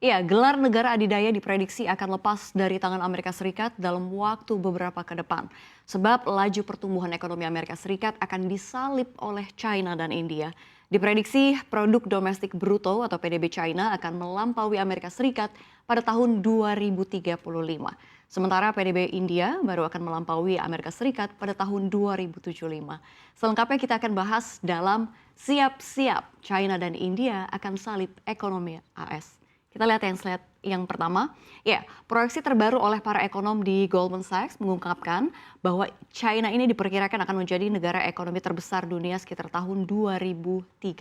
Iya, gelar negara adidaya diprediksi akan lepas dari tangan Amerika Serikat dalam waktu beberapa ke depan. Sebab laju pertumbuhan ekonomi Amerika Serikat akan disalip oleh China dan India. Diprediksi produk domestik bruto atau PDB China akan melampaui Amerika Serikat pada tahun 2035. Sementara PDB India baru akan melampaui Amerika Serikat pada tahun 2075. Selengkapnya kita akan bahas dalam Siap-siap China dan India akan salip ekonomi AS. Kita lihat yang pertama. Ya, proyeksi terbaru oleh para ekonom di Goldman Sachs mengungkapkan bahwa China ini diperkirakan akan menjadi negara ekonomi terbesar dunia sekitar tahun 2035.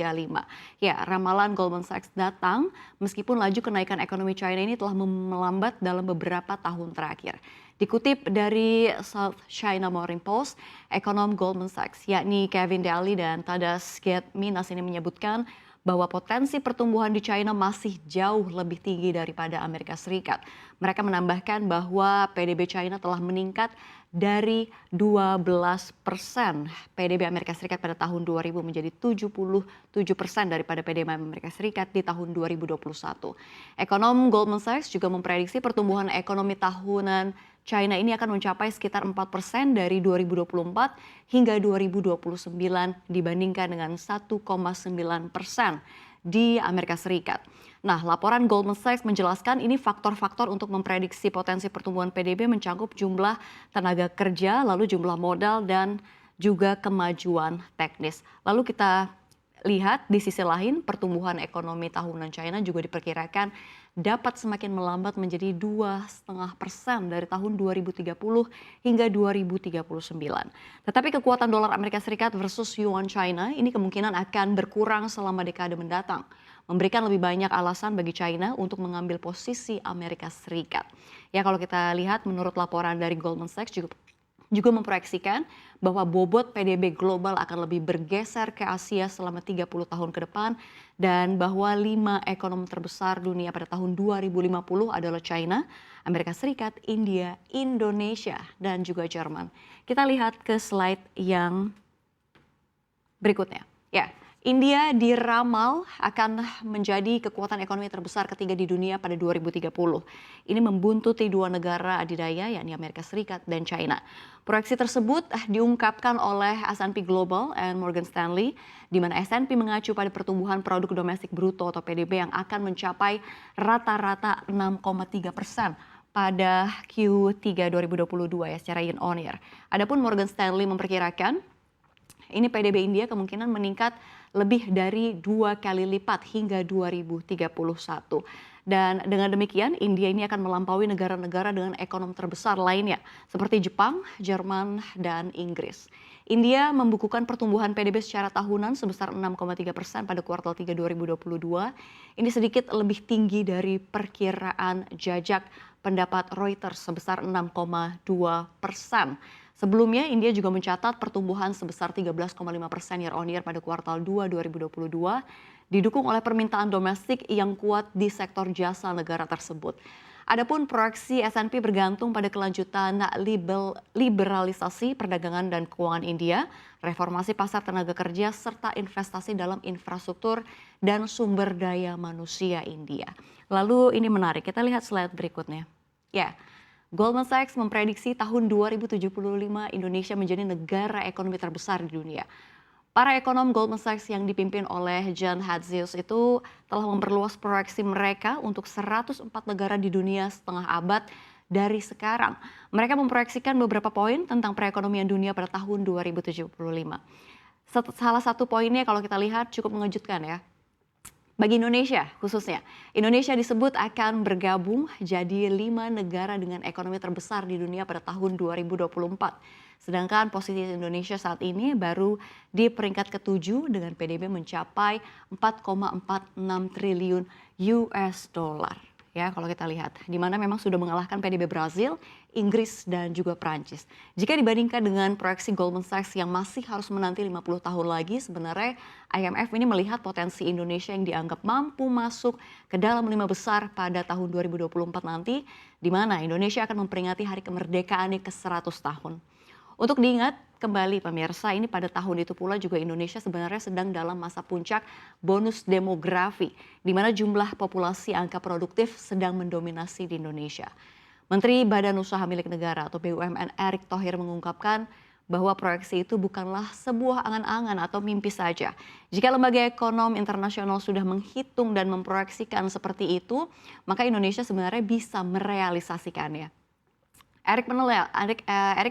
Ya, ramalan Goldman Sachs datang meskipun laju kenaikan ekonomi China ini telah melambat dalam beberapa tahun terakhir. Dikutip dari South China Morning Post, ekonom Goldman Sachs yakni Kevin Daly dan Tadas Getminas ini menyebutkan bahwa potensi pertumbuhan di China masih jauh lebih tinggi daripada Amerika Serikat. Mereka menambahkan bahwa PDB China telah meningkat dari 12% PDB Amerika Serikat pada tahun 2000 menjadi 77% daripada PDB Amerika Serikat di tahun 2021. Ekonom Goldman Sachs juga memprediksi pertumbuhan ekonomi tahunan China ini akan mencapai sekitar 4% dari 2024 hingga 2029 dibandingkan dengan 1,9% di Amerika Serikat. Nah, laporan Goldman Sachs menjelaskan ini faktor-faktor untuk memprediksi potensi pertumbuhan PDB mencakup jumlah tenaga kerja, lalu jumlah modal, dan juga kemajuan teknis. Lalu kita lihat di sisi lain pertumbuhan ekonomi tahunan China juga diperkirakan dapat semakin melambat menjadi 2,5% dari tahun 2030 hingga 2039. Tetapi kekuatan dolar Amerika Serikat versus yuan China ini kemungkinan akan berkurang selama dekade mendatang, memberikan lebih banyak alasan bagi China untuk mengambil posisi Amerika Serikat. Ya, kalau kita lihat menurut laporan dari Goldman Sachs juga memproyeksikan bahwa bobot PDB global akan lebih bergeser ke Asia selama 30 tahun ke depan dan bahwa 5 ekonomi terbesar dunia pada tahun 2050 adalah China, Amerika Serikat, India, Indonesia, dan juga Jerman. Kita lihat ke slide yang berikutnya. Ya, India diramal akan menjadi kekuatan ekonomi terbesar ketiga di dunia pada 2030. Ini membuntuti dua negara adidaya yakni Amerika Serikat dan China. Proyeksi tersebut diungkapkan oleh S&P Global and Morgan Stanley, di mana S&P mengacu pada pertumbuhan produk domestik bruto atau PDB yang akan mencapai rata-rata 6,3% pada Q3 2022 ya secara year on year. Adapun Morgan Stanley memperkirakan ini PDB India kemungkinan meningkat lebih dari 2 kali lipat hingga 2031. Dan dengan demikian India ini akan melampaui negara-negara dengan ekonomi terbesar lainnya seperti Jepang, Jerman, dan Inggris. India membukukan pertumbuhan PDB secara tahunan sebesar 6,3% pada kuartal 3 2022. Ini sedikit lebih tinggi dari perkiraan jajak pendapat Reuters sebesar 6,2%. Sebelumnya, India juga mencatat pertumbuhan sebesar 13,5% year on year pada kuartal 2 2022, didukung oleh permintaan domestik yang kuat di sektor jasa negara tersebut. Adapun proyeksi S&P bergantung pada kelanjutan liberalisasi perdagangan dan keuangan India, reformasi pasar tenaga kerja, serta investasi dalam infrastruktur dan sumber daya manusia India. Lalu ini menarik, kita lihat slide berikutnya. Ya. Goldman Sachs memprediksi tahun 2075 Indonesia menjadi negara ekonomi terbesar di dunia. Para ekonom Goldman Sachs yang dipimpin oleh John Hatzius itu telah memperluas proyeksi mereka untuk 104 negara di dunia setengah abad dari sekarang. Mereka memproyeksikan beberapa poin tentang perekonomian dunia pada tahun 2075. Salah satu poinnya kalau kita lihat cukup mengejutkan ya. Bagi Indonesia khususnya, Indonesia disebut akan bergabung jadi 5 negara dengan ekonomi terbesar di dunia pada tahun 2024. Sedangkan posisi Indonesia saat ini baru di peringkat ke-7 dengan PDB mencapai 4,46 triliun US dollar. Ya, kalau kita lihat, di mana memang sudah mengalahkan PDB Brazil, Inggris, dan juga Prancis. Jika dibandingkan dengan proyeksi Goldman Sachs yang masih harus menanti 50 tahun lagi, sebenarnya IMF ini melihat potensi Indonesia yang dianggap mampu masuk ke dalam 5 besar pada tahun 2024 nanti, di mana Indonesia akan memperingati hari kemerdekaan ke 100 tahun. Untuk diingat kembali pemirsa, ini pada tahun itu pula juga Indonesia sebenarnya sedang dalam masa puncak bonus demografi, di mana jumlah populasi angka produktif sedang mendominasi di Indonesia. Menteri Badan Usaha Milik Negara atau BUMN Erick Thohir mengungkapkan bahwa proyeksi itu bukanlah sebuah angan-angan atau mimpi saja. Jika lembaga ekonom internasional sudah menghitung dan memproyeksikan seperti itu, maka Indonesia sebenarnya bisa merealisasikannya. Erick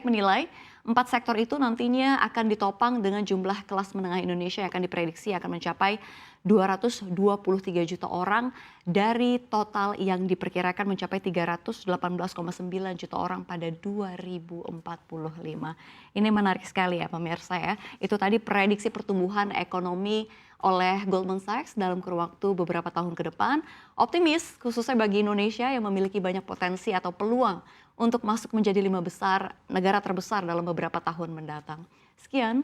menilai 4 sektor itu nantinya akan ditopang dengan jumlah kelas menengah Indonesia yang akan diprediksi akan mencapai 223 juta orang dari total yang diperkirakan mencapai 318,9 juta orang pada 2045. Ini menarik sekali ya pemirsa ya. Itu tadi prediksi pertumbuhan ekonomi oleh Goldman Sachs dalam kurun waktu beberapa tahun ke depan. Optimis khususnya bagi Indonesia yang memiliki banyak potensi atau peluang untuk masuk menjadi 5 besar negara terbesar dalam beberapa tahun mendatang. Sekian.